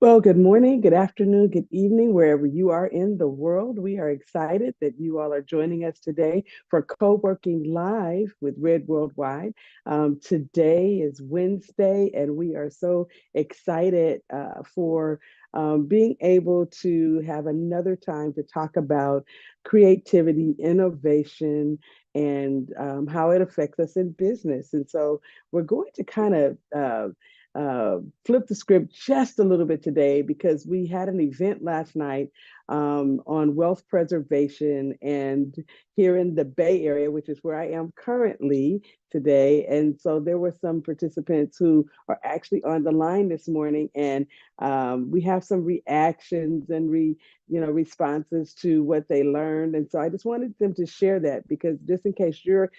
Well, good morning, good afternoon, good evening, wherever you are in the world. We are excited that you all are joining us today for Co-working Live with Red Worldwide. Today is Wednesday, and we are so excited for being able to have another time to talk about creativity, innovation, and how it affects us in business. And so we're going to kind of flip the script just a little bit today because we had an event last night on wealth preservation and here in the Bay Area, which is where I am currently today. And so there were some participants who are actually on the line this morning, and we have some reactions and responses to what they learned. And so I just wanted them to share that because just in case you're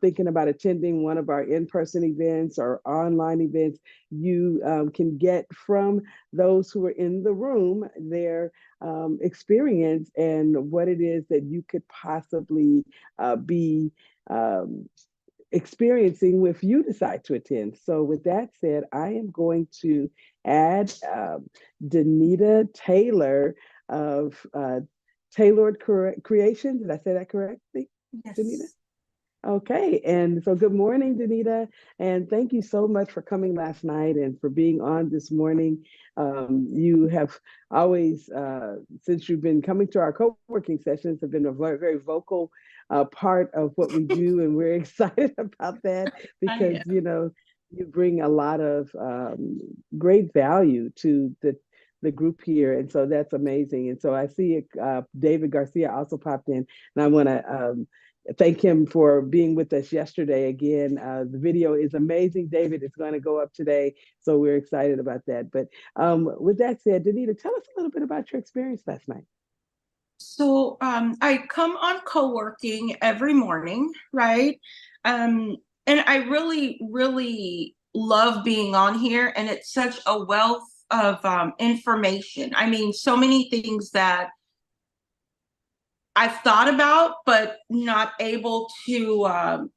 thinking about attending one of our in-person events or online events, you can get from those who are in the room their experience and what it is that you could possibly be experiencing if you decide to attend. So, with that said, I am going to add Danita Taylor of Tailored Creation. Did I say that correctly, Danita? Yes. Okay, and so good morning, Danita, and thank you so much for coming last night and for being on this morning. You have always, since you've been coming to our co-working sessions, have been a very, very vocal part of what we do, and we're excited about that I because, am. you bring a lot of great value to the group here, and so that's amazing. And so I see David Garcia also popped in, and I want to thank him for being with us yesterday again. The video is amazing, David. It's going to go up today, so we're excited about that. But with that said, Danita, tell us a little bit about your experience last night. I come on co-working every morning, right? Um, and I really, really love being on here, and it's such a wealth of information. I mean, so many things that I've thought about, but not able to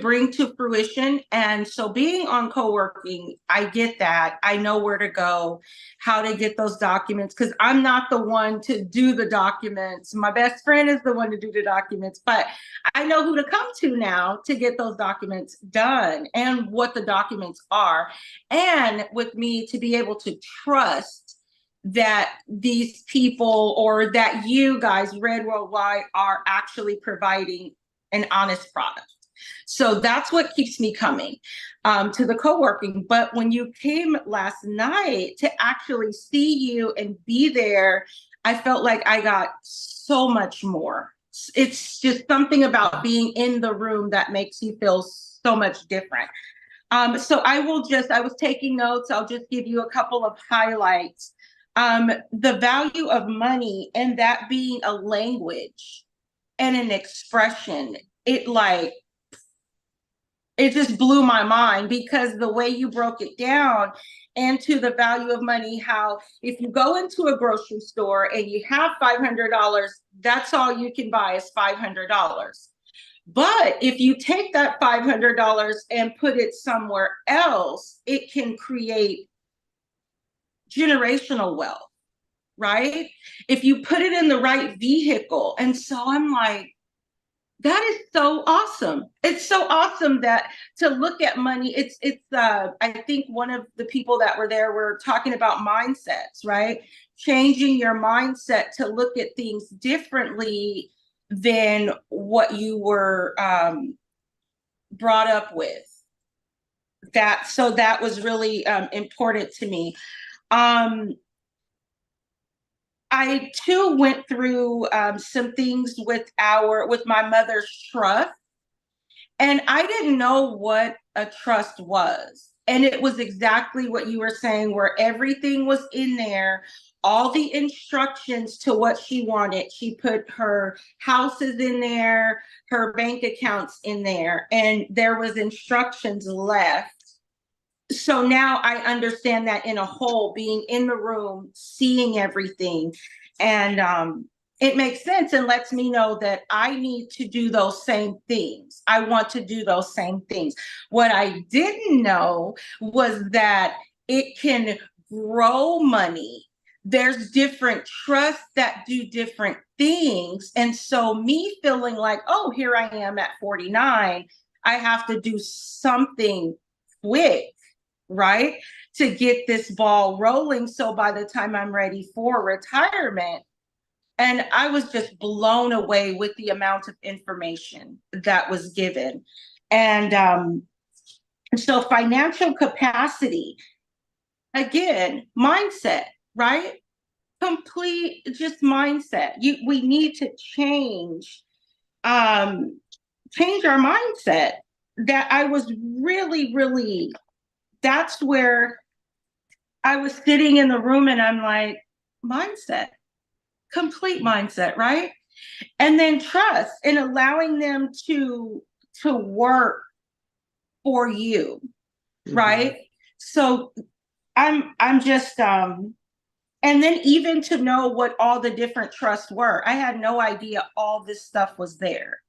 bring to fruition. And so being on co-working, I get that. I know where to go, how to get those documents, because I'm not the one to do the documents. My best friend is the one to do the documents, but I know who to come to now to get those documents done and what the documents are. And with me to be able to trust that these people or that you guys, Red Worldwide, are actually providing an honest product. So that's what keeps me coming to the co-working. But when you came last night to actually see you and be there, I felt like I got so much more. It's just something about being in the room that makes you feel so much different. So I was taking notes. I'll just give you a couple of highlights. The value of money and that being a language and an expression, it like it just blew my mind because the way you broke it down and to the value of money, how if you go into a grocery store and you have $500, that's all you can buy is $500. But if you take that $500 and put it somewhere else, it can create generational wealth, right? If you put it in the right vehicle. And so I'm like, that is so awesome. It's so awesome that to look at money. It's I think one of the people that were there were talking about mindsets, right? Changing your mindset to look at things differently than what you were brought up with. That was really important to me. Um, I too went through some things with my mother's trust, and I didn't know what a trust was. And it was exactly what you were saying, where everything was in there, all the instructions to what she wanted. She put her houses in there, her bank accounts in there, and there was instructions left. So now I understand that in a whole, being in the room, seeing everything, and it makes sense and lets me know that I need to do those same things. I want to do those same things. What I didn't know was that it can grow money. There's different trusts that do different things. And so me feeling like, oh, here I am at 49, I have to do something quick, right? To get this ball rolling. So by the time I'm ready for retirement, and I was just blown away with the amount of information that was given. And so financial capacity, again, mindset, right? Complete just mindset. We need to um, change our mindset. That I was really, that's where I was sitting in the room and I'm like, mindset, complete mindset, right? And then trust and allowing them to work for you, right? So I'm just and then even to know what all the different trusts were. I had no idea all this stuff was there.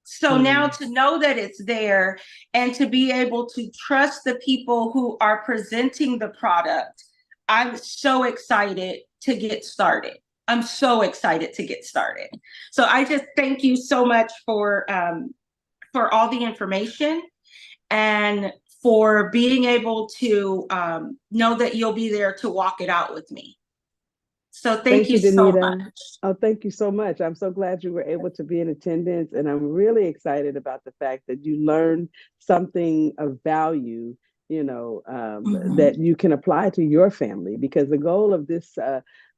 So now to know that it's there and to be able to trust the people who are presenting the product, I'm so excited to get started. I'm so excited to get started. So I just thank you so much for all the information and for being able to know that you'll be there to walk it out with me. So thank you so Danita. much. Oh, thank you so much. I'm so glad you were able to be in attendance, and I'm really excited about the fact that you learned something of value, that you can apply to your family, because the goal of this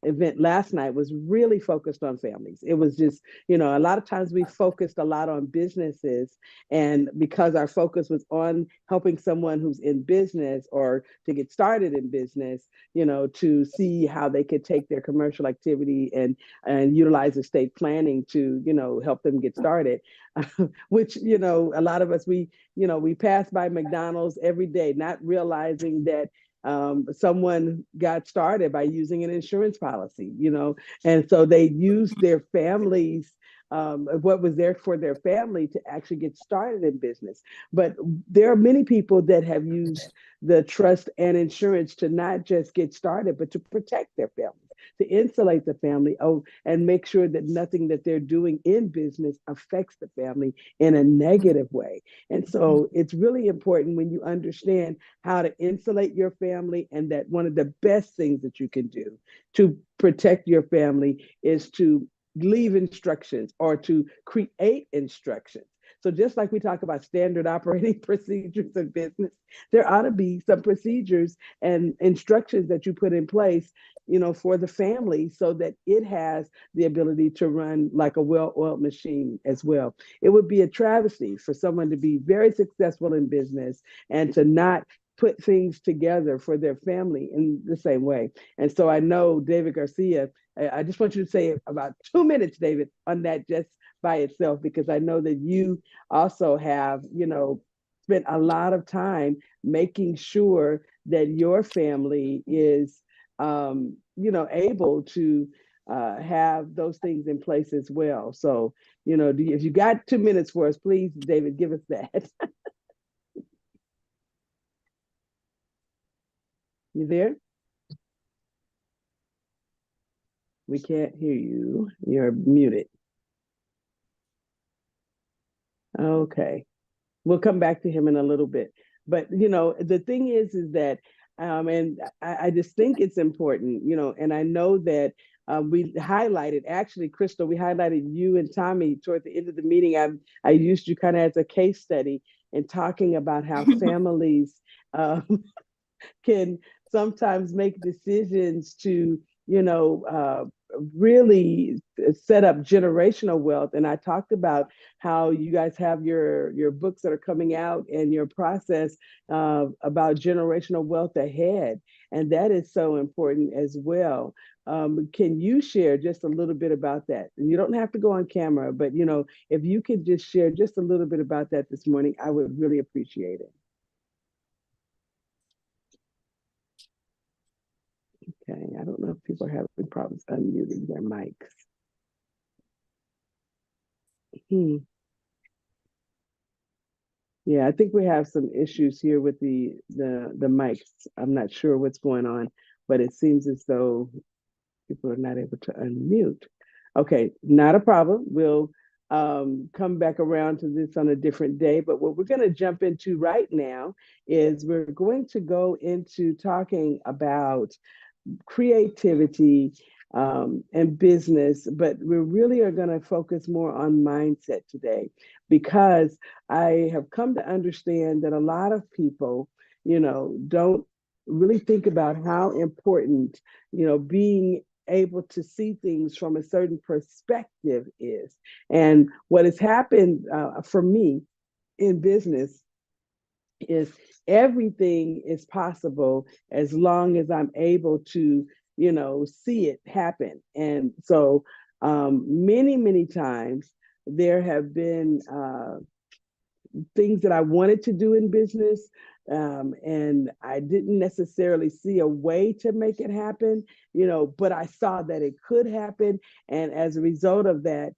event last night was really focused on families. It was just, a lot of times we focused a lot on businesses, and because our focus was on helping someone who's in business or to get started in business, to see how they could take their commercial activity and utilize estate planning to, help them get started. Which, a lot of us, we pass by McDonald's every day, not realizing that someone got started by using an insurance policy, and so they used their families, what was there for their family to actually get started in business. But there are many people that have used the trust and insurance to not just get started, but to protect their family, to insulate the family, and make sure that nothing that they're doing in business affects the family in a negative way. And so it's really important when you understand how to insulate your family, and that one of the best things that you can do to protect your family is to leave instructions or to create instructions. So just like we talk about standard operating procedures in business, there ought to be some procedures and instructions that you put in place, for the family, so that it has the ability to run like a well-oiled machine as well. It would be a travesty for someone to be very successful in business and to not put things together for their family in the same way. And so I know David Garcia, I just want you to say about 2 minutes, David, on that just by itself, because I know that you also have, spent a lot of time making sure that your family is, able to have those things in place as well. So, if you got 2 minutes for us, please, David, give us that. You there? We can't hear you. You're muted. Okay. We'll come back to him in a little bit. But, the thing is that, and I just think it's important, and I know that we highlighted, actually, Crystal, we highlighted you and Tommy toward the end of the meeting. I used you kind of as a case study in talking about how families can sometimes make decisions to, really set up generational wealth. And I talked about how you guys have your books that are coming out and your process about generational wealth ahead. And that is so important as well. Can you share just a little bit about that? And you don't have to go on camera, but if you could just share just a little bit about that this morning, I would really appreciate it. Okay, I don't know if people are having problems unmuting their mics. Yeah, I think we have some issues here with the mics. I'm not sure what's going on, but it seems as though people are not able to unmute. Okay, not a problem. We'll come back around to this on a different day. But what we're going to jump into right now is we're going to go into talking about creativity and business, but we really are going to focus more on mindset today because I have come to understand that a lot of people, don't really think about how important, being able to see things from a certain perspective is. And what has happened for me in business is everything is possible as long as I'm able to, see it happen. And so many times there have been things that I wanted to do in business. And I didn't necessarily see a way to make it happen, but I saw that it could happen. And as a result of that,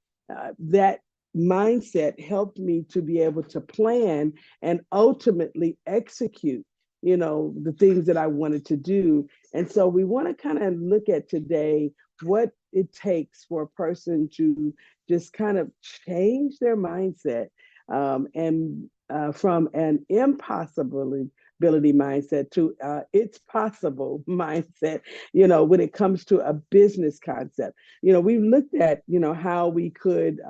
that mindset helped me to be able to plan and ultimately execute, the things that I wanted to do. And so we want to kind of look at today what it takes for a person to just kind of change their mindset and from an impossibility mindset to it's possible mindset, when it comes to a business concept. We've looked at, how we could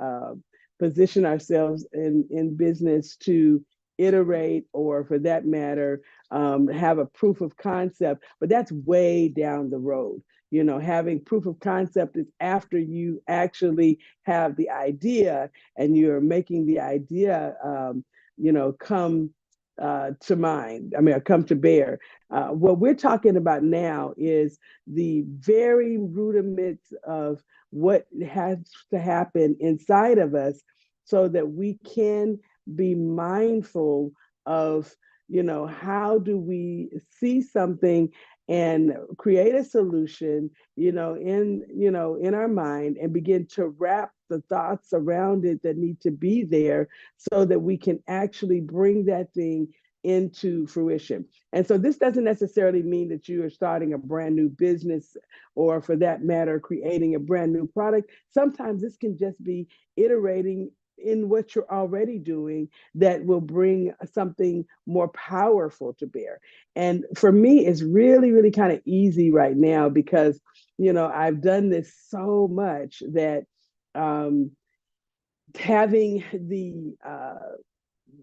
position ourselves in business to iterate or for that matter, have a proof of concept, but that's way down the road. Having proof of concept is after you actually have the idea and you're making the idea, come to mind. I mean, come to bear. What we're talking about now is the very rudiments of what has to happen inside of us so that we can be mindful of, how do we see something and create a solution, in our mind and begin to wrap the thoughts around it that need to be there so that we can actually bring that thing into fruition. And so this doesn't necessarily mean that you are starting a brand new business or for that matter, creating a brand new product. Sometimes this can just be iterating in what you're already doing that will bring something more powerful to bear. And for me, it's really kind of easy right now because, I've done this so much that having the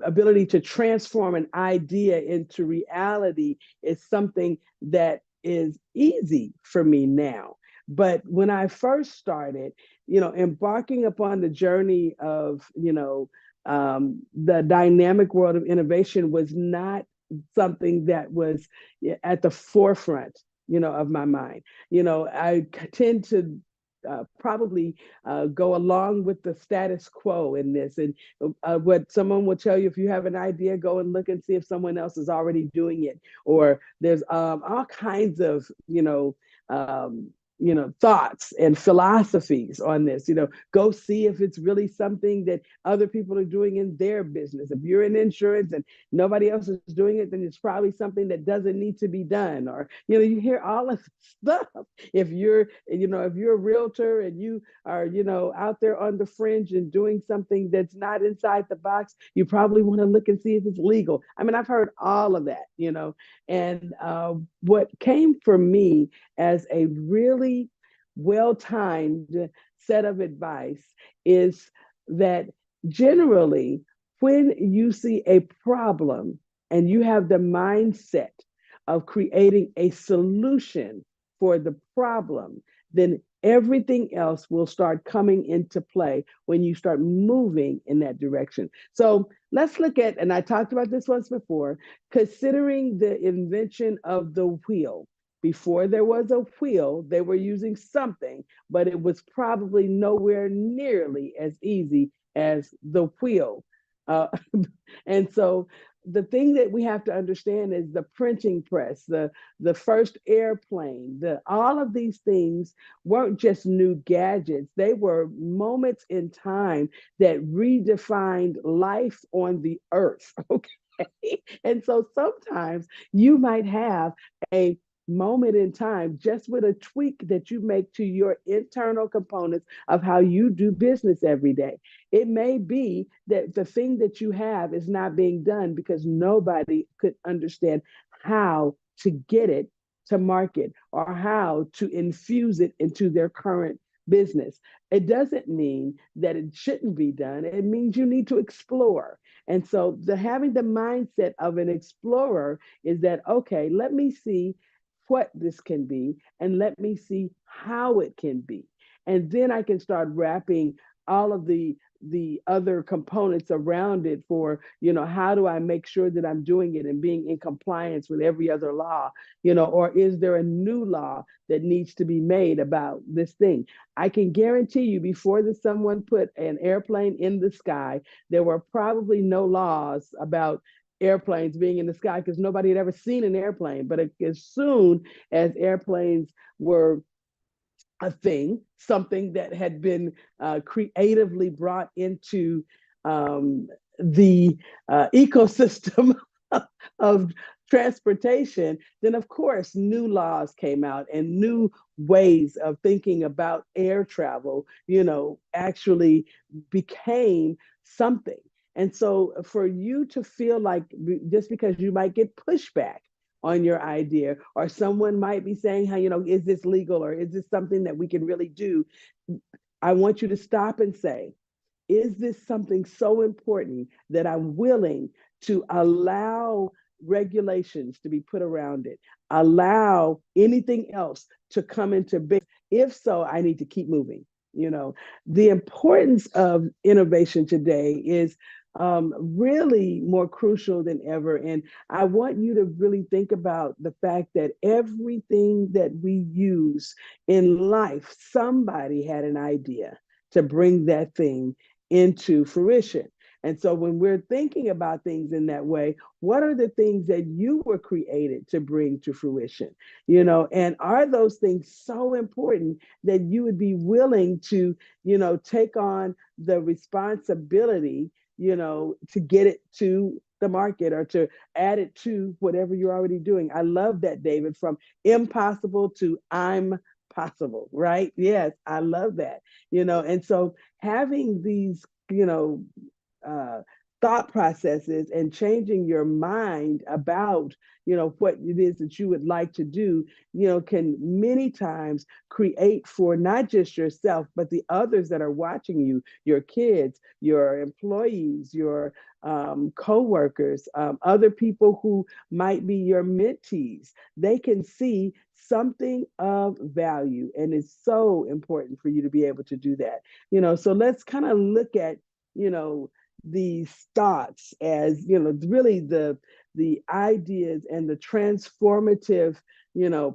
ability to transform an idea into reality is something that is easy for me now. But when I first started, embarking upon the journey of, the dynamic world of innovation was not something that was at the forefront, of my mind. I tend to probably go along with the status quo in this. And what someone will tell you, if you have an idea, go and look and see if someone else is already doing it. Or there's all kinds of, thoughts and philosophies on this. Go see if it's really something that other people are doing in their business. If you're in insurance and nobody else is doing it, then it's probably something that doesn't need to be done. Or, you hear all of stuff. If you're a realtor and you are, out there on the fringe and doing something that's not inside the box, you probably want to look and see if it's legal. I mean, I've heard all of that, and what came for me as a really well-timed set of advice is that generally, when you see a problem and you have the mindset of creating a solution for the problem, then everything else will start coming into play when you start moving in that direction. So let's look at, and I talked about this once before, considering the invention of the wheel. Before there was a wheel, they were using something, but it was probably nowhere nearly as easy as the wheel. Uh, and so the thing that we have to understand is the printing press, the first airplane, all of these things weren't just new gadgets. They were moments in time that redefined life on the earth. Okay. And so sometimes you might have a moment in time just with a tweak that you make to your internal components of how you do business every day. It may be that the thing that you have is not being done because nobody could understand how to get it to market or how to infuse it into their current business. It doesn't mean that it shouldn't be done. It means you need to explore. And so having the mindset of an explorer is that, okay, let me see what this can be and let me see how it can be. And then I can start wrapping all of the other components around it for, how do I make sure that I'm doing it and being in compliance with every other law, or is there a new law that needs to be made about this thing? I can guarantee you before someone put an airplane in the sky, there were probably no laws about airplanes being in the sky because nobody had ever seen an airplane. But as soon as airplanes were a thing, something that had been creatively brought into the ecosystem of transportation, then of course new laws came out and new ways of thinking about air travel, actually became something. And so for you to feel like just because you might get pushback on your idea, or someone might be saying, how, is this legal or is this something that we can really do? I want you to stop and say, is this something so important that I'm willing to allow regulations to be put around it, allow anything else to come into being? If so, I need to keep moving. The importance of innovation today is really more crucial than ever. And I want you to really think about the fact that everything that we use in life, somebody had an idea to bring that thing into fruition. And so when we're thinking about things in that way, what are the things that you were created to bring to fruition? And are those things so important that you would be willing to, take on the responsibility, to get it to the market or to add it to whatever you're already doing? I love that, David, from impossible to I'm possible, right? Yes, I love that. And so having these, uh, thought processes and changing your mind about, what it is that you would like to do, can many times create for not just yourself, but the others that are watching you, your kids, your employees, your co-workers, other people who might be your mentees. They can see something of value, and it's so important for you to be able to do that. So let's kind of look at, these thoughts as, really the ideas and the transformative,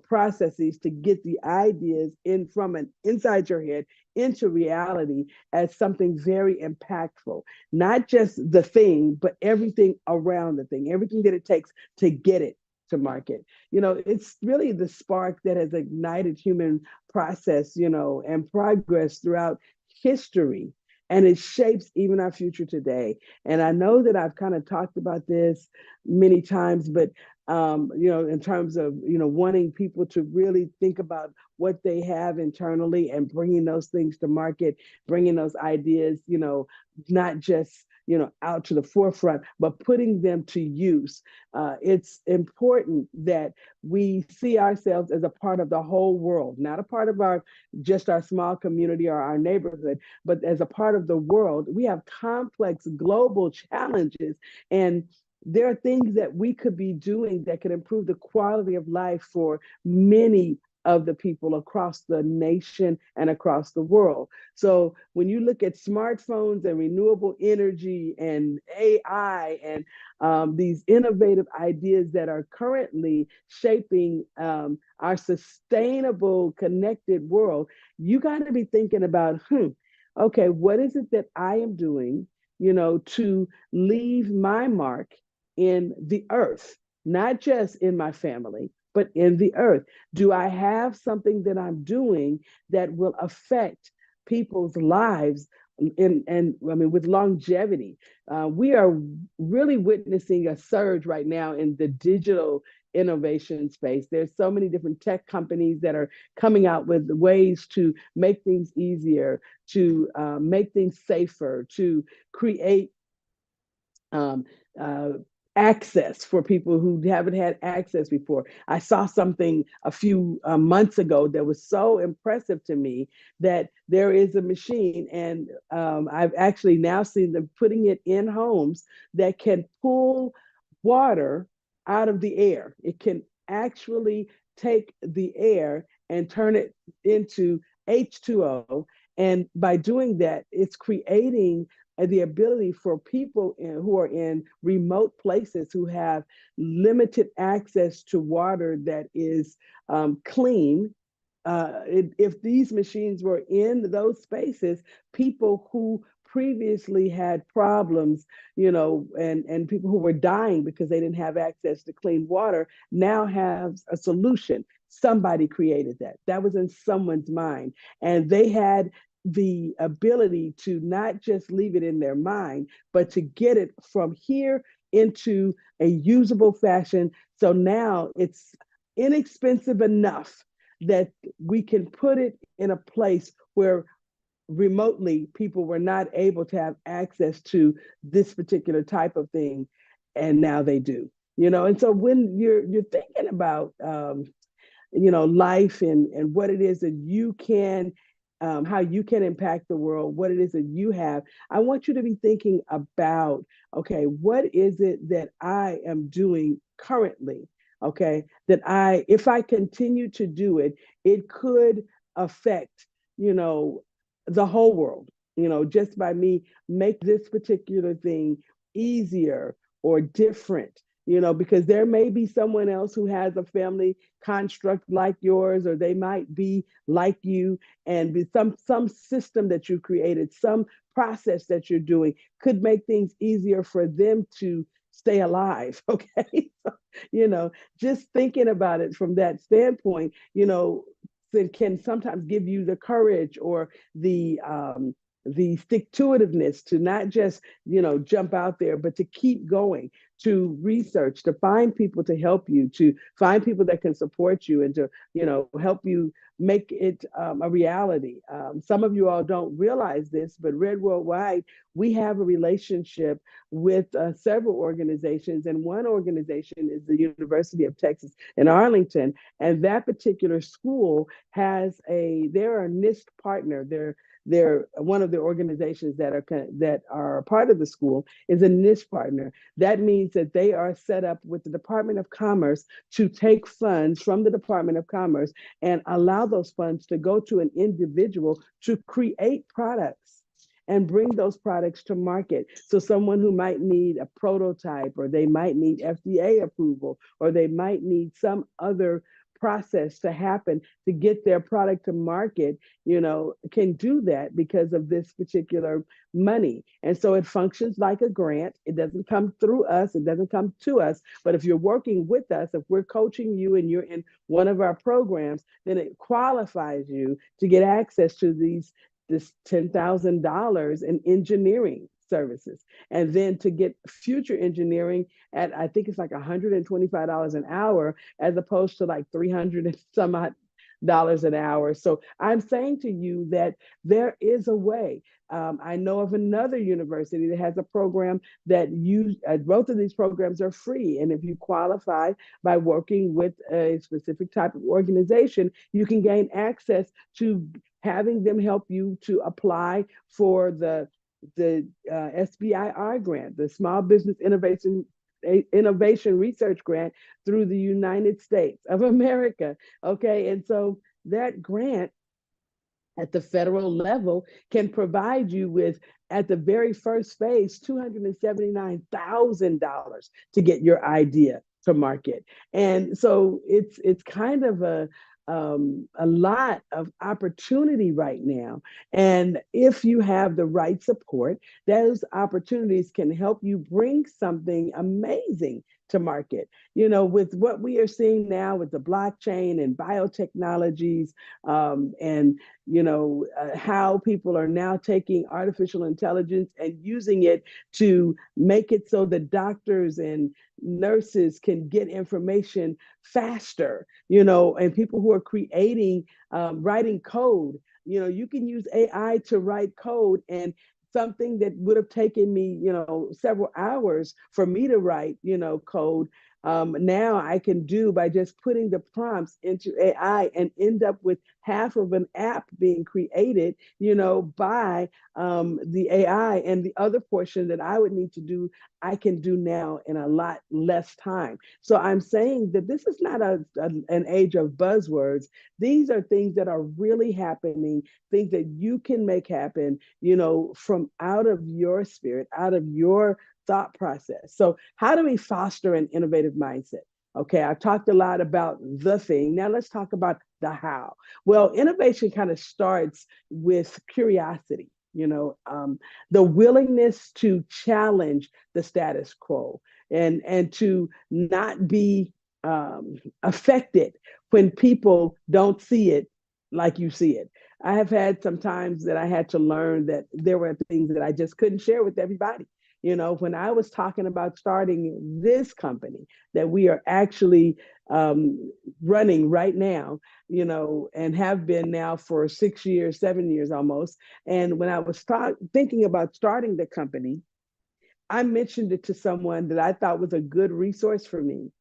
processes to get the ideas in from an inside your head into reality as something very impactful. Not just the thing, but everything around the thing, everything that it takes to get it to market. It's really the spark that has ignited human process, and progress throughout history. And it shapes even our future today. And I know that I've kind of talked about this many times, but in terms of, wanting people to really think about what they have internally and bringing those things to market, bringing those ideas, not just, out to the forefront, but putting them to use. It's important that we see ourselves as a part of the whole world, not a part of just our small community or our neighborhood, but as a part of the world. We have complex global challenges, and there are things that we could be doing that could improve the quality of life for many of the people across the nation and across the world. So when you look at smartphones and renewable energy and AI and these innovative ideas that are currently shaping our sustainable connected world, you got to be thinking about, okay, what is it that I am doing, to leave my mark in the earth, not just in my family, but in the earth? Do I have something that I'm doing that will affect people's lives and I mean, with longevity? We are really witnessing a surge right now in the digital innovation space. There's so many different tech companies that are coming out with ways to make things easier, to make things safer, to create um, uh, access for people who haven't had access before. I saw something a few months ago that was so impressive to me, that there is a machine, and I've actually now seen them putting it in homes that can pull water out of the air. It can actually take the air and turn it into H2O. And by doing that, it's creating the ability for people who are in remote places, who have limited access to water that is clean. If these machines were in those spaces, people who previously had problems, and people who were dying because they didn't have access to clean water, now have a solution. Somebody created that. That was in someone's mind. And they had the ability to not just leave it in their mind, but to get it from here into a usable fashion. So now it's inexpensive enough that we can put it in a place where remotely people were not able to have access to this particular type of thing, and now they do. And so when you're thinking about life and what it is that you can, how you can impact the world, what it is that you have, I want you to be thinking about, okay, what is it that I am doing currently? Okay, that if I continue to do it, it could affect, the whole world, just by me make this particular thing easier or different, because there may be someone else who has a family construct like yours, or they might be like you, and be some system that you created, some process that you're doing could make things easier for them to stay alive. Okay. So, just thinking about it from that standpoint, it can sometimes give you the courage or the stick-to-itiveness to not just jump out there, but to keep going, to research, to find people to help you, to find people that can support you, and to help you make it a reality. Some of you all don't realize this, but Red Worldwide, we have a relationship with several organizations, and one organization is the University of Texas in Arlington, and that particular school they're a NIST partner. They're one of the organizations that are a part of the school is a NIST partner. That means that they are set up with the Department of Commerce to take funds from the Department of Commerce and allow those funds to go to an individual to create products and bring those products to market. So someone who might need a prototype, or they might need FDA approval, or they might need some other process to happen to get their product to market, can do that because of this particular money. And so it functions like a grant. It doesn't come through us, it doesn't come to us. But if you're working with us, if we're coaching you and you're in one of our programs, then it qualifies you to get access to this $10,000 in engineering services. And then to get future engineering at, I think it's like $125 an hour, as opposed to like 300 and some odd dollars an hour. So I'm saying to you that there is a way. I know of another university that has a program that both of these programs are free. And if you qualify by working with a specific type of organization, you can gain access to having them help you to apply for the SBIR grant, the Small Business Innovation Research Grant through the United States of America. Okay, and so that grant at the federal level can provide you with, at the very first phase, $279,000 to get your idea to market. And so it's kind of a a lot of opportunity right now. And if you have the right support, those opportunities can help you bring something amazing to market. With what we are seeing now with the blockchain and biotechnologies, and how people are now taking artificial intelligence and using it to make it so that doctors and nurses can get information faster, and people who are creating, writing code. You can use AI to write code, and something that would have taken me, several hours for me to write, code. Now I can do by just putting the prompts into AI and end up with half of an app being created, by the AI, and the other portion that I would need to do, I can do now in a lot less time. So I'm saying that this is not an age of buzzwords. These are things that are really happening, things that you can make happen, from out of your spirit, out of your thought process. So, how do we foster an innovative mindset? Okay, I've talked a lot about the thing. Now, let's talk about the how. Well, innovation kind of starts with curiosity, the willingness to challenge the status quo, and to not be affected when people don't see it like you see it. I have had some times that I had to learn that there were things that I just couldn't share with everybody. When I was talking about starting this company that we are actually running right now, and have been now for 6 years, 7 years almost. And when I was thinking about starting the company, I mentioned it to someone that I thought was a good resource for me.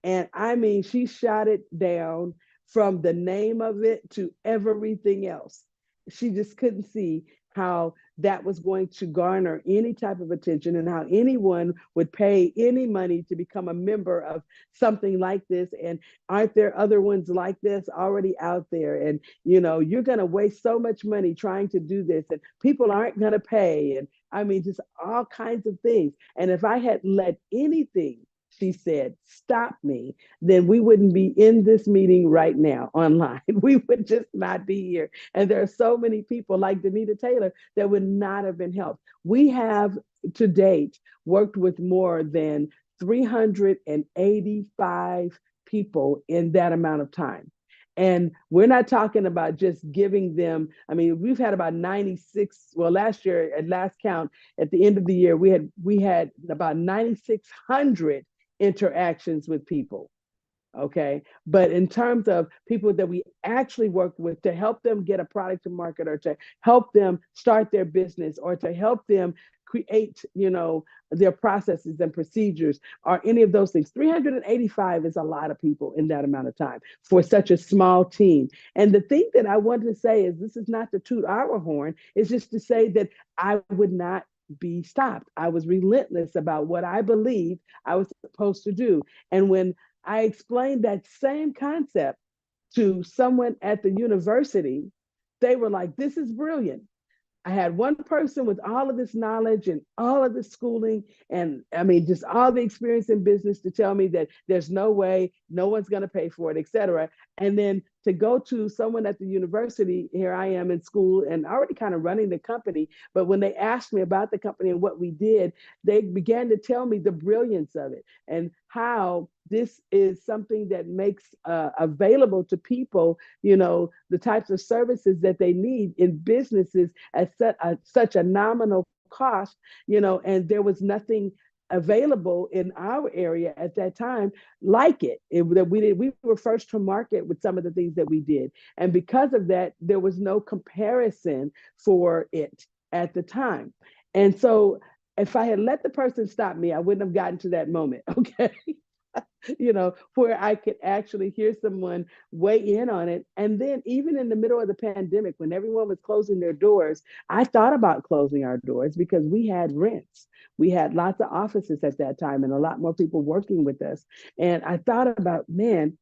And I mean, she shot it down from the name of it to everything else. She just couldn't see how that was going to garner any type of attention, and how anyone would pay any money to become a member of something like this. And aren't there other ones like this already out there? And, you're going to waste so much money trying to do this, and people aren't going to pay. And I mean, just all kinds of things. And if I had let anything, she said, stop me, then we wouldn't be in this meeting right now online. We would just not be here. And there are so many people like Danita Taylor that would not have been helped. We have to date worked with more than 385 people in that amount of time. And we're not talking about just giving them, I mean, we've had about 96, well, last year at last count, at the end of the year, we had about 9,600 interactions with people. Okay. But in terms of people that we actually work with to help them get a product to market, or to help them start their business, or to help them create, their processes and procedures, or any of those things. 385 is a lot of people in that amount of time for such a small team. And the thing that I wanted to say is, this is not to toot our horn, it's just to say that I would not be stopped. I was relentless about what I believed I was supposed to do. And when I explained that same concept to someone at the university, they were like, this is brilliant. I had one person with all of this knowledge and all of this schooling, and I mean, just all the experience in business, to tell me that there's no way, no one's going to pay for it, et cetera. And then to go to someone at the university, here I am in school and already kind of running the company. But when they asked me about the company and what we did, they began to tell me the brilliance of it, and how this is something that makes available to people, the types of services that they need in businesses at such a nominal cost, and there was nothing available in our area at that time like that we were first to market with some of the things that we did. And because of that, there was no comparison for it at the time. And so if I had let the person stop me, I wouldn't have gotten to that moment. Okay. Where I could actually hear someone weigh in on it. And then even in the middle of the pandemic, when everyone was closing their doors, I thought about closing our doors, because we had rents. We had lots of offices at that time, and a lot more people working with us. And I thought about, man,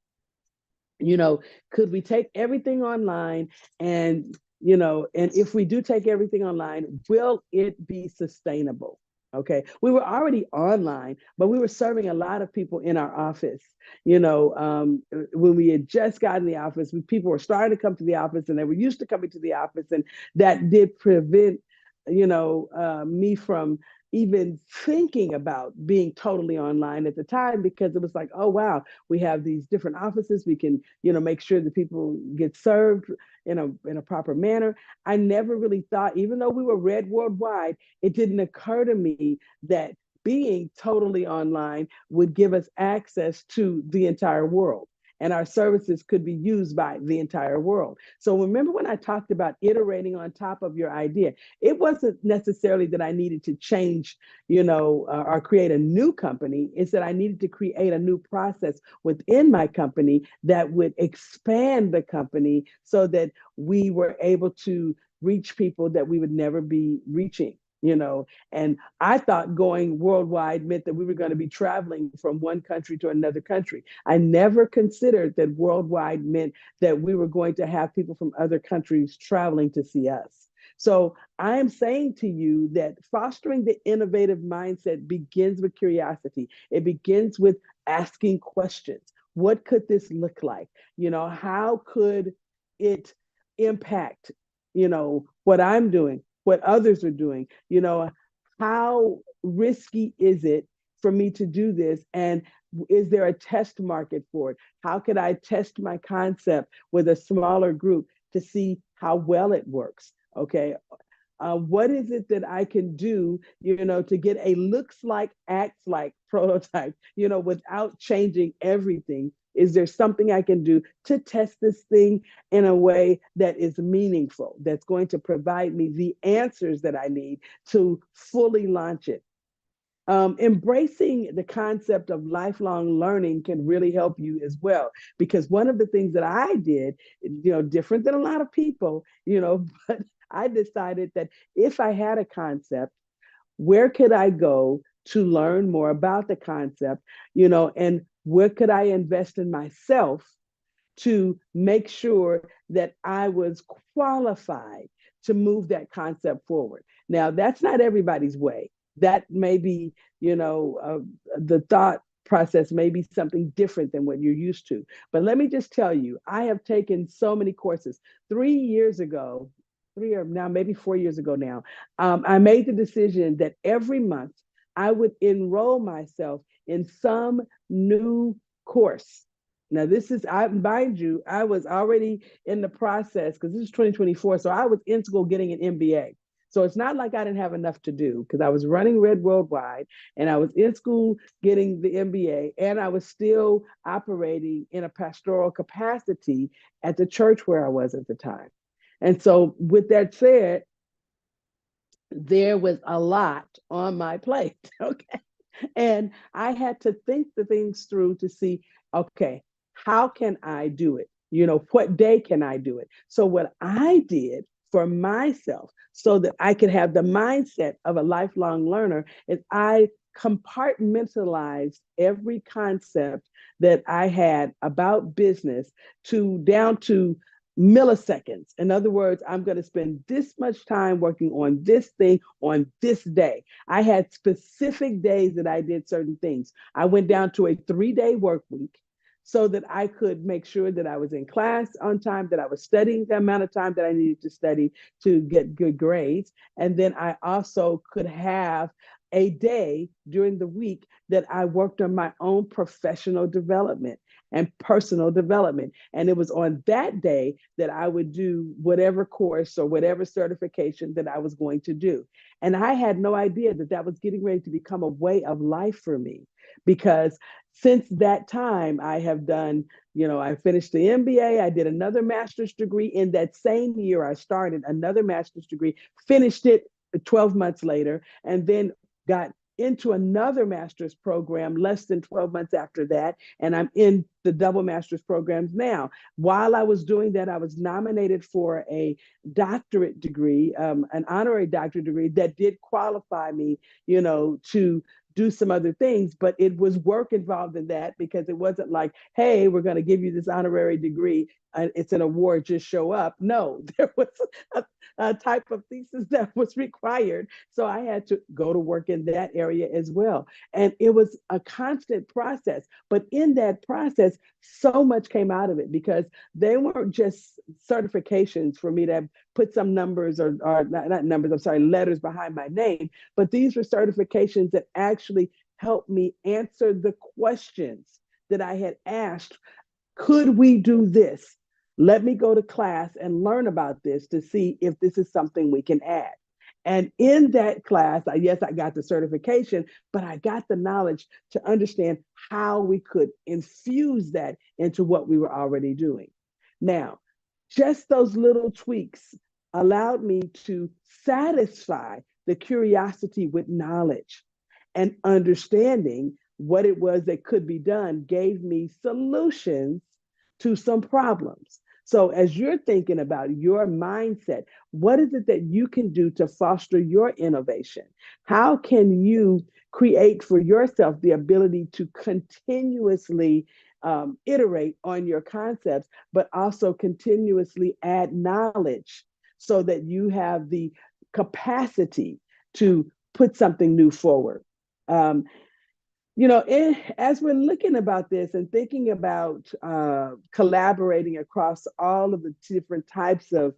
could we take everything online? And, and if we do take everything online, will it be sustainable? Okay. We were already online, but we were serving a lot of people in our office. When we had just gotten the office, people were starting to come to the office and they were used to coming to the office. And that did prevent, me from even thinking about being totally online at the time, because it was like, oh, wow, we have these different offices. We can, make sure that people get served in a proper manner. I never really thought, even though we were Red Worldwide, it didn't occur to me that being totally online would give us access to the entire world, and our services could be used by the entire world. So remember when I talked about iterating on top of your idea, it wasn't necessarily that I needed to change, or create a new company. It's that I needed to create a new process within my company that would expand the company so that we were able to reach people that we would never be reaching. And I thought going worldwide meant that we were going to be traveling from one country to another country. I never considered that worldwide meant that we were going to have people from other countries traveling to see us. So I am saying to you that fostering the innovative mindset begins with curiosity. It begins with asking questions. What could this look like? How could it impact, what I'm doing, what others are doing? How risky is it for me to do this? And is there a test market for it? How could I test my concept with a smaller group to see how well it works? Okay. What is it that I can do, to get a looks like, acts like prototype, without changing everything? Is there something I can do to test this thing in a way that is meaningful, that's going to provide me the answers that I need to fully launch it? Embracing the concept of lifelong learning can really help you as well, because one of the things that I did, different than a lot of people, but I decided that if I had a concept, where could I go to learn more about the concept, and where could I invest in myself to make sure that I was qualified to move that concept forward. Now, that's not everybody's way. That may be, the thought process may be something different than what you're used to. But let me just tell you, I have taken so many courses. 3 years ago, 3 or now maybe 4 years ago now, I made the decision that every month I would enroll myself in some new course. Now, this is, I mind you, I was already in the process, because this is 2024. So I was in school getting an MBA. So it's not like I didn't have enough to do, because I was running Red Worldwide and I was in school getting the MBA, and I was still operating in a pastoral capacity at the church where I was at the time. And so, with that said, there was a lot on my plate. Okay. And I had to think the things through to see, okay, how can I do it? What day can I do it? So, what I did for myself, so that I could have the mindset of a lifelong learner, is I compartmentalized every concept that I had about business to down to milliseconds. In other words, I'm going to spend this much time working on this thing on this day. I had specific days that I did certain things. I went down to a 3-day work week so that I could make sure that I was in class on time, that I was studying the amount of time that I needed to study to get good grades. And then I also could have a day during the week that I worked on my own professional development and personal development. And it was on that day that I would do whatever course or whatever certification that I was going to do. And I had no idea that that was getting ready to become a way of life for me, because since that time, I have done, I finished the MBA, I did another master's degree. In that same year, I started another master's degree, finished it 12 months later, and then got into another master's program less than 12 months after that. And I'm in the double master's programs now. While I was doing that, I was nominated for a doctorate degree, an honorary doctorate degree that did qualify me, to do some other things, but it was work involved in that, because it wasn't like, hey, we're going to give you this honorary degree it's an award, just show up. No, there was a type of thesis that was required. So I had to go to work in that area as well. And it was a constant process. But in that process, so much came out of it because they weren't just certifications for me to put some numbers or not numbers, I'm sorry, letters behind my name, but these were certifications that actually helped me answer the questions that I had asked. Could we do this? Let me go to class and learn about this to see if this is something we can add. And in that class, yes, I got the certification, but I got the knowledge to understand how we could infuse that into what we were already doing. Now, just those little tweaks allowed me to satisfy the curiosity with knowledge, and understanding what it was that could be done gave me solutions to some problems. So, as you're thinking about your mindset, what is it that you can do to foster your innovation? How can you create for yourself the ability to continuously iterate on your concepts, but also continuously add knowledge so that you have the capacity to put something new forward? Um, as we're looking about this and thinking about collaborating across all of the different types of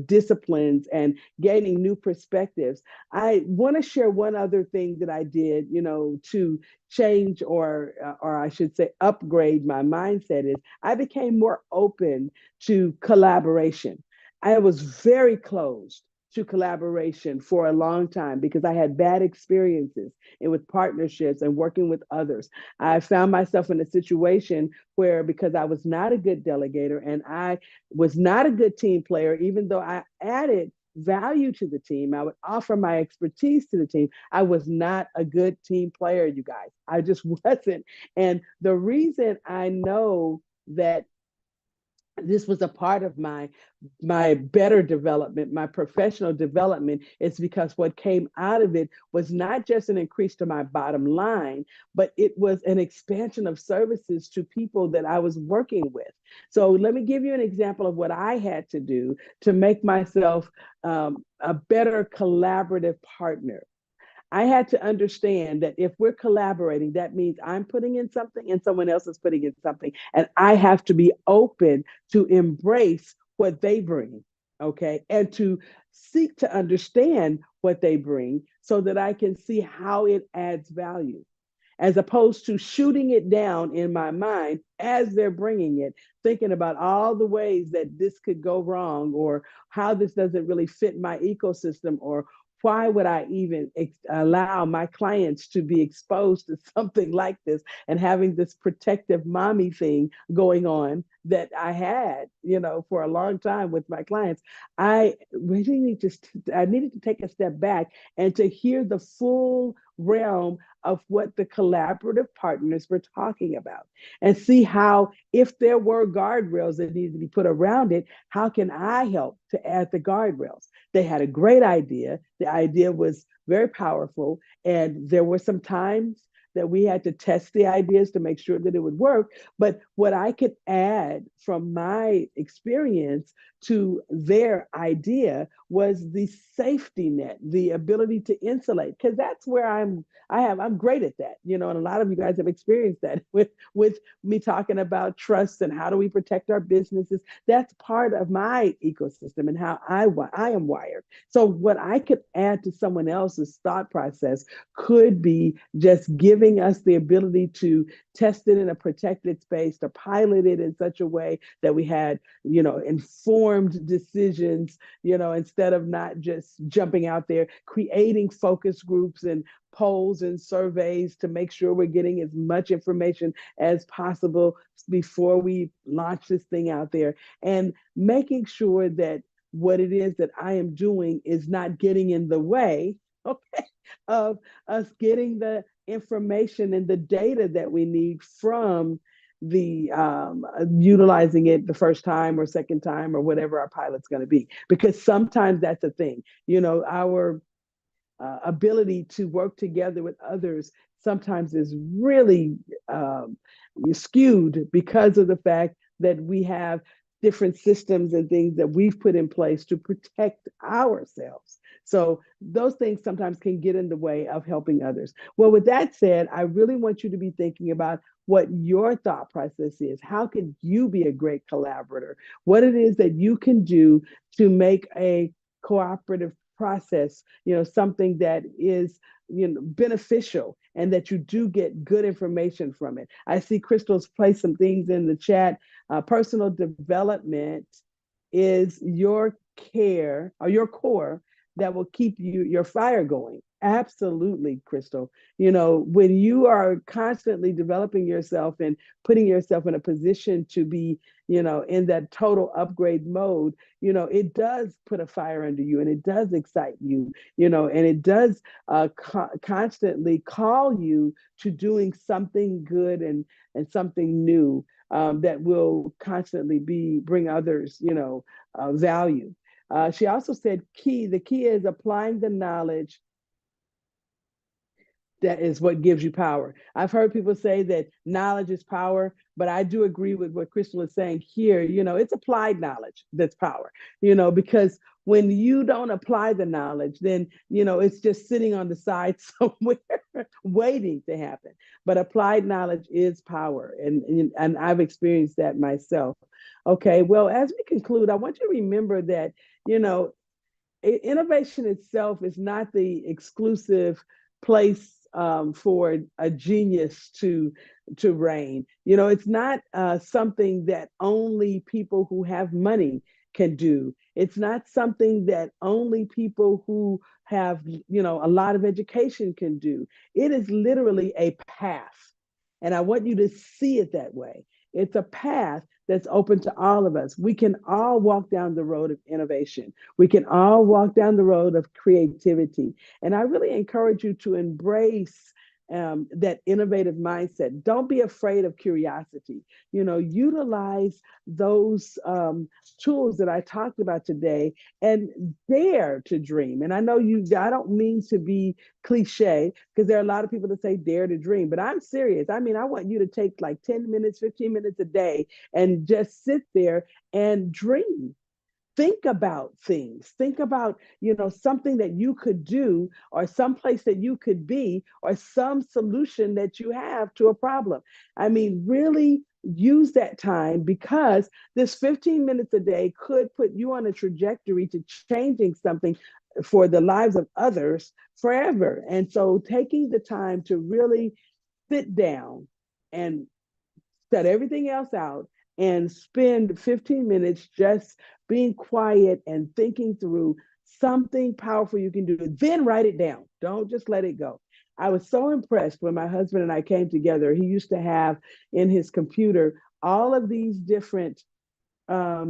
disciplines and gaining new perspectives, I want to share one other thing that I did, to change or I should say upgrade my mindset is I became more open to collaboration. I was very closed to collaboration for a long time because I had bad experiences and with partnerships and working with others. I found myself in a situation where, because I was not a good delegator and I was not a good team player, even though I added value to the team, I would offer my expertise to the team, I was not a good team player, you guys. I just wasn't. And the reason I know that this was a part of my better development, my professional development, is because what came out of it was not just an increase to my bottom line, but it was an expansion of services to people that I was working with. So let me give you an example of what I had to do to make myself a better collaborative partner. I had to understand that if we're collaborating, that means I'm putting in something and someone else is putting in something. And I have to be open to embrace what they bring, okay? And to seek to understand what they bring so that I can see how it adds value, as opposed to shooting it down in my mind as they're bringing it, thinking about all the ways that this could go wrong or how this doesn't really fit my ecosystem, or why would I even allow my clients to be exposed to something like this, and having this protective mommy thing going on that I had, for a long time with my clients. I really I needed to take a step back and to hear the full realm of what the collaborative partners were talking about, and see how, if there were guardrails that needed to be put around it, how can I help to add the guardrails? They had a great idea. The idea was very powerful, and there were some times that we had to test the ideas to make sure that it would work. But what I could add from my experience to their idea was the safety net, the ability to insulate, because that's where I'm great at that, and a lot of you guys have experienced that with me talking about trust and how do we protect our businesses. That's part of my ecosystem and how I am wired. So what I could add to someone else's thought process could be just giving us the ability to test it in a protected space, to pilot it in such a way that we had, informed decisions, instead of not just jumping out there, creating focus groups and polls and surveys to make sure we're getting as much information as possible before we launch this thing out there, and making sure that what it is that I am doing is not getting in the way, okay, of us getting the information and the data that we need from the utilizing it the first time or second time or whatever our pilot's going to be. Because sometimes that's a thing, our ability to work together with others sometimes is really skewed because of the fact that we have different systems and things that we've put in place to protect ourselves. So those things sometimes can get in the way of helping others. Well, with that said, I really want you to be thinking about what your thought process is. How can you be a great collaborator? What it is that you can do to make a cooperative process, something that is, beneficial, and that you do get good information from it. I see Crystal's placed some things in the chat. Personal development is your care or your core that will keep your fire going. Absolutely, Crystal. When you are constantly developing yourself and putting yourself in a position to be, in that total upgrade mode, it does put a fire under you, and it does excite you, and it does constantly call you to doing something good and something new, that will constantly bring others, value. She also said the key is applying the knowledge that is what gives you power. I've heard people say that knowledge is power, but I do agree with what Crystal is saying here. It's applied knowledge that's power, because when you don't apply the knowledge, then, it's just sitting on the side somewhere waiting to happen. But applied knowledge is power. And I've experienced that myself. Okay, well, as we conclude, I want you to remember that, innovation itself is not the exclusive place for a genius to reign. It's not something that only people who have money can do. It's not something that only people who have, a lot of education can do. It is literally a path. And I want you to see it that way. It's a path that's open to all of us. We can all walk down the road of innovation. We can all walk down the road of creativity. And I really encourage you to embrace that innovative mindset. Don't be afraid of curiosity. Utilize those tools that I talked about today and dare to dream. And I know I don't mean to be cliche, because there are a lot of people that say dare to dream, but I'm serious. I mean, I want you to take like 10 minutes, 15 minutes a day and just sit there and dream. Think about things. Think about, something that you could do, or some place that you could be, or some solution that you have to a problem. I mean, really use that time, because this 15 minutes a day could put you on a trajectory to changing something for the lives of others forever. And so taking the time to really sit down and set everything else out and spend 15 minutes just being quiet and thinking through something powerful you can do. Then write it down. Don't just let it go. I was so impressed when my husband and I came together. He used to have in his computer all of these different, I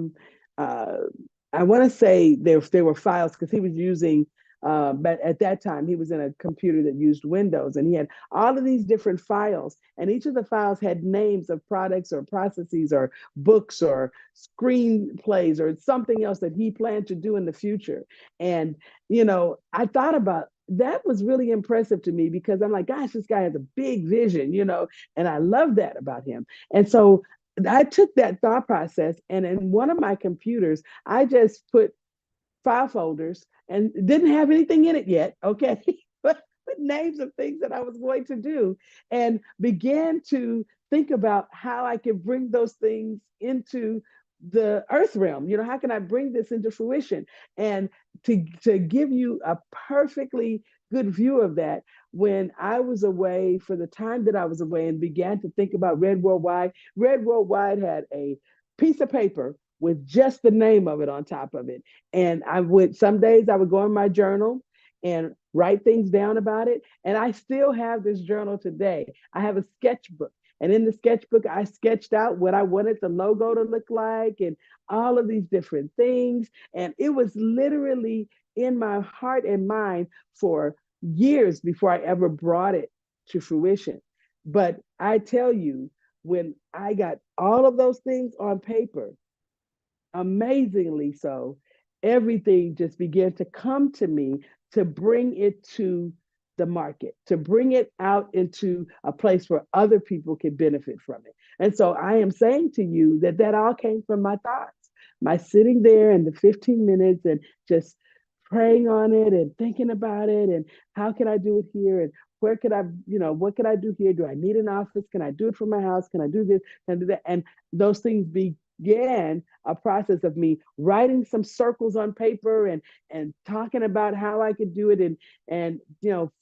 want to say they were files, because he was using, but at that time he was in a computer that used Windows, and he had all of these different files, and each of the files had names of products or processes or books or screenplays or something else that he planned to do in the future. And, I thought about that. Was really impressive to me, because I'm like, gosh, this guy has a big vision, and I love that about him. And so I took that thought process, and in one of my computers, I just put file folders and didn't have anything in it yet, okay? but names of things that I was going to do, and began to think about how I could bring those things into the earth realm. How can I bring this into fruition? And to give you a perfectly good view of that, when I was away, for the time that I was away, and began to think about Red Worldwide had a piece of paper with just the name of it on top of it. And some days I would go in my journal and write things down about it. And I still have this journal today. I have a sketchbook. And in the sketchbook, I sketched out what I wanted the logo to look like and all of these different things. And it was literally in my heart and mind for years before I ever brought it to fruition. But I tell you, when I got all of those things on paper, amazingly so, everything just began to come to me to bring it to the market, to bring it out into a place where other people can benefit from it. And so I am saying to you that all came from my thoughts. my sitting there and the 15 minutes and just praying on it and thinking about it and how can I do it here and where could I, what could I do here? Do I need an office? Can I do it from my house? Can I do this? Can I do that? And those things began a process of me writing some circles on paper and talking about how I could do it and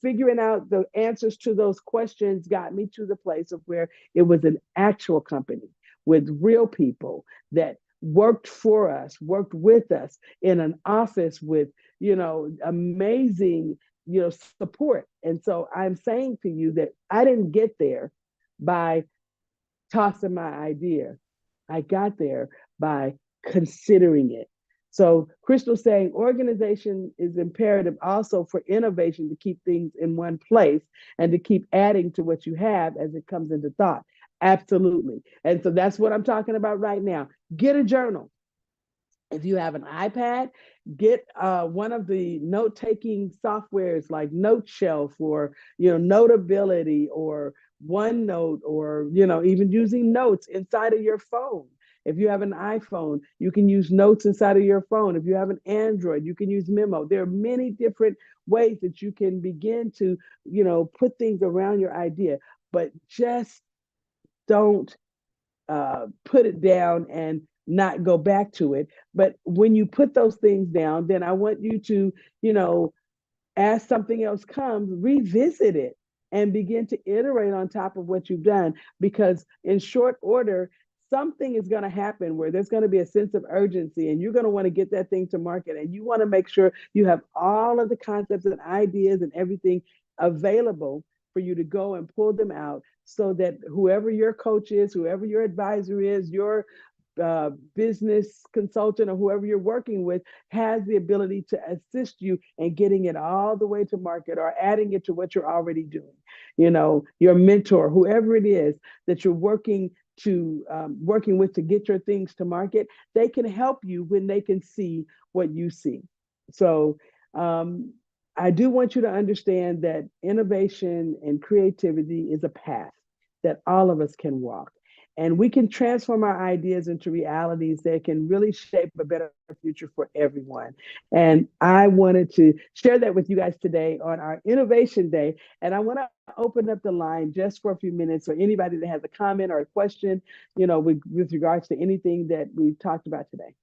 figuring out the answers to those questions got me to the place of where it was an actual company with real people that worked for us, worked with us in an office with, amazing, support. And so I'm saying to you that I didn't get there by tossing my idea. I got there by considering it. So Crystal's saying organization is imperative also for innovation to keep things in one place and to keep adding to what you have as it comes into thought. Absolutely. And so that's what I'm talking about right now. Get a journal. If you have an iPad, get one of the note-taking softwares like NoteShelf or Notability or OneNote or even using notes inside of your phone. If you have an iPhone, you can use notes inside of your phone. If you have an Android, you can use Memo. There are many different ways that you can begin to, put things around your idea, but just don't put it down and not go back to it. But when you put those things down, then I want you to, as something else comes, revisit it and begin to iterate on top of what you've done. Because in short order, something is going to happen where there's going to be a sense of urgency and you're going to want to get that thing to market. And you want to make sure you have all of the concepts and ideas and everything available for you to go and pull them out so that whoever your coach is, whoever your advisor is, your business consultant or whoever you're working with has the ability to assist you in getting it all the way to market or adding it to what you're already doing. Your mentor, whoever it is that you're working with to get your things to market, they can help you when they can see what you see. So I do want you to understand that innovation and creativity is a path that all of us can walk. And we can transform our ideas into realities that can really shape a better future for everyone. And I wanted to share that with you guys today on our Innovation Day. And I want to open up the line just for a few minutes for anybody that has a comment or a question, with regards to anything that we've talked about today.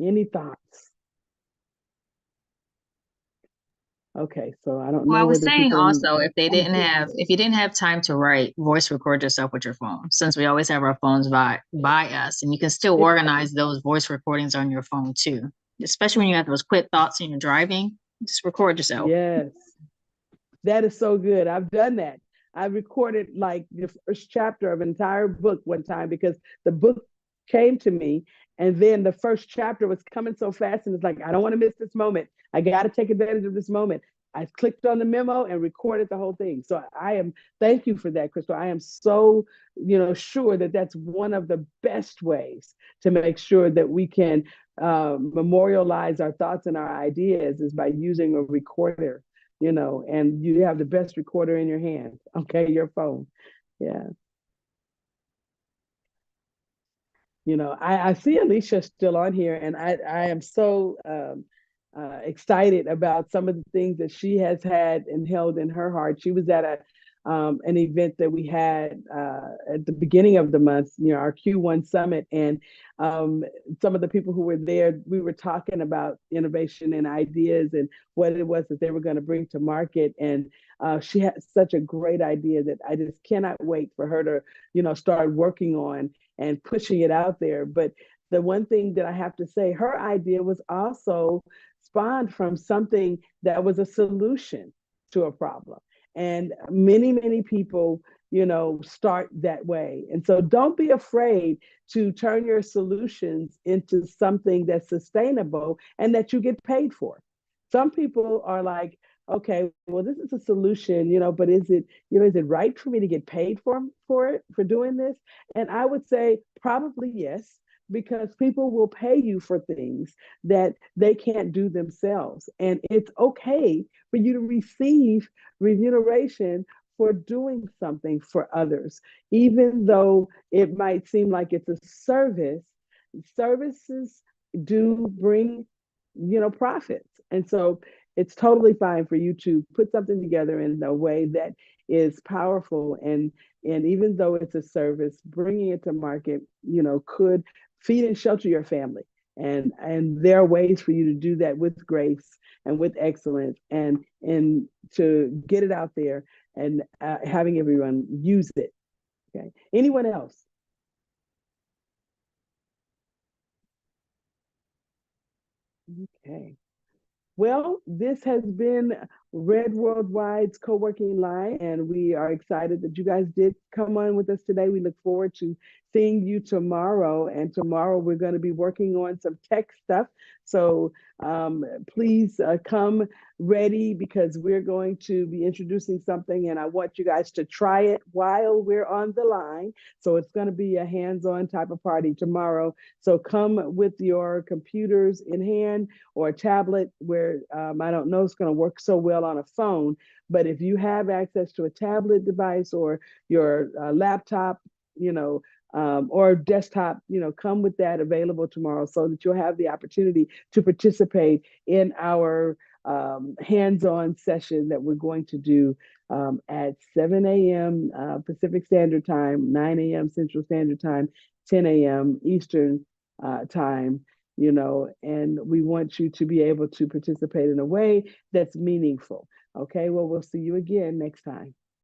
Any thoughts? Okay, so I don't know. Well, I was whether saying people also, if you didn't have time to write, voice record yourself with your phone, since we always have our phones by us, and you can still organize those voice recordings on your phone too. Especially when you have those quick thoughts and you're driving, just record yourself. Yes, that is so good. I've done that. I recorded like the first chapter of an entire book one time because the book came to me and then the first chapter was coming so fast and it's like, I don't want to miss this moment. I got to take advantage of this moment. I clicked on the memo and recorded the whole thing. So thank you for that, Crystal. I am so, sure that that's one of the best ways to make sure that we can memorialize our thoughts and our ideas is by using a recorder, and you have the best recorder in your hand. Okay. Your phone. Yeah. I see Alicia still on here, and I am so excited about some of the things that she has had and held in her heart. She was at an event that we had at the beginning of the month, our Q1 summit, and some of the people who were there, we were talking about innovation and ideas and what it was that they were going to bring to market. And she had such a great idea that I just cannot wait for her to, start working on and pushing it out there. But the one thing that I have to say, her idea was also spawned from something that was a solution to a problem. And many, many people, start that way. And so don't be afraid to turn your solutions into something that's sustainable and that you get paid for. Some people are like, okay, well, this is a solution, but is it right for me to get paid for it, for doing this? And I would say probably yes, because people will pay you for things that they can't do themselves. And it's okay for you to receive remuneration for doing something for others, even though it might seem like it's a service. Services do bring, profits. And so it's totally fine for you to put something together in a way that is powerful. And even though it's a service, bringing it to market, could feed and shelter your family. And there are ways for you to do that with grace and with excellence, and to get it out there, and having everyone use it. Okay. Anyone else? Okay. Well, this has been Red Worldwide's Co-working Live, and we are excited that you guys did come on with us today. We look forward to seeing you tomorrow, and tomorrow we're going to be working on some tech stuff. So please come ready, because we're going to be introducing something, and I want you guys to try it while we're on the line. So it's going to be a hands-on type of party tomorrow. So come with your computers in hand, or a tablet, where I don't know it's going to work so well on a phone, but if you have access to a tablet device, or your laptop, or desktop, come with that available tomorrow, so that you'll have the opportunity to participate in our hands-on session that we're going to do at 7 a.m. Pacific Standard Time, 9 a.m. Central Standard Time, 10 a.m. Eastern time, and we want you to be able to participate in a way that's meaningful. Okay, well, we'll see you again next time.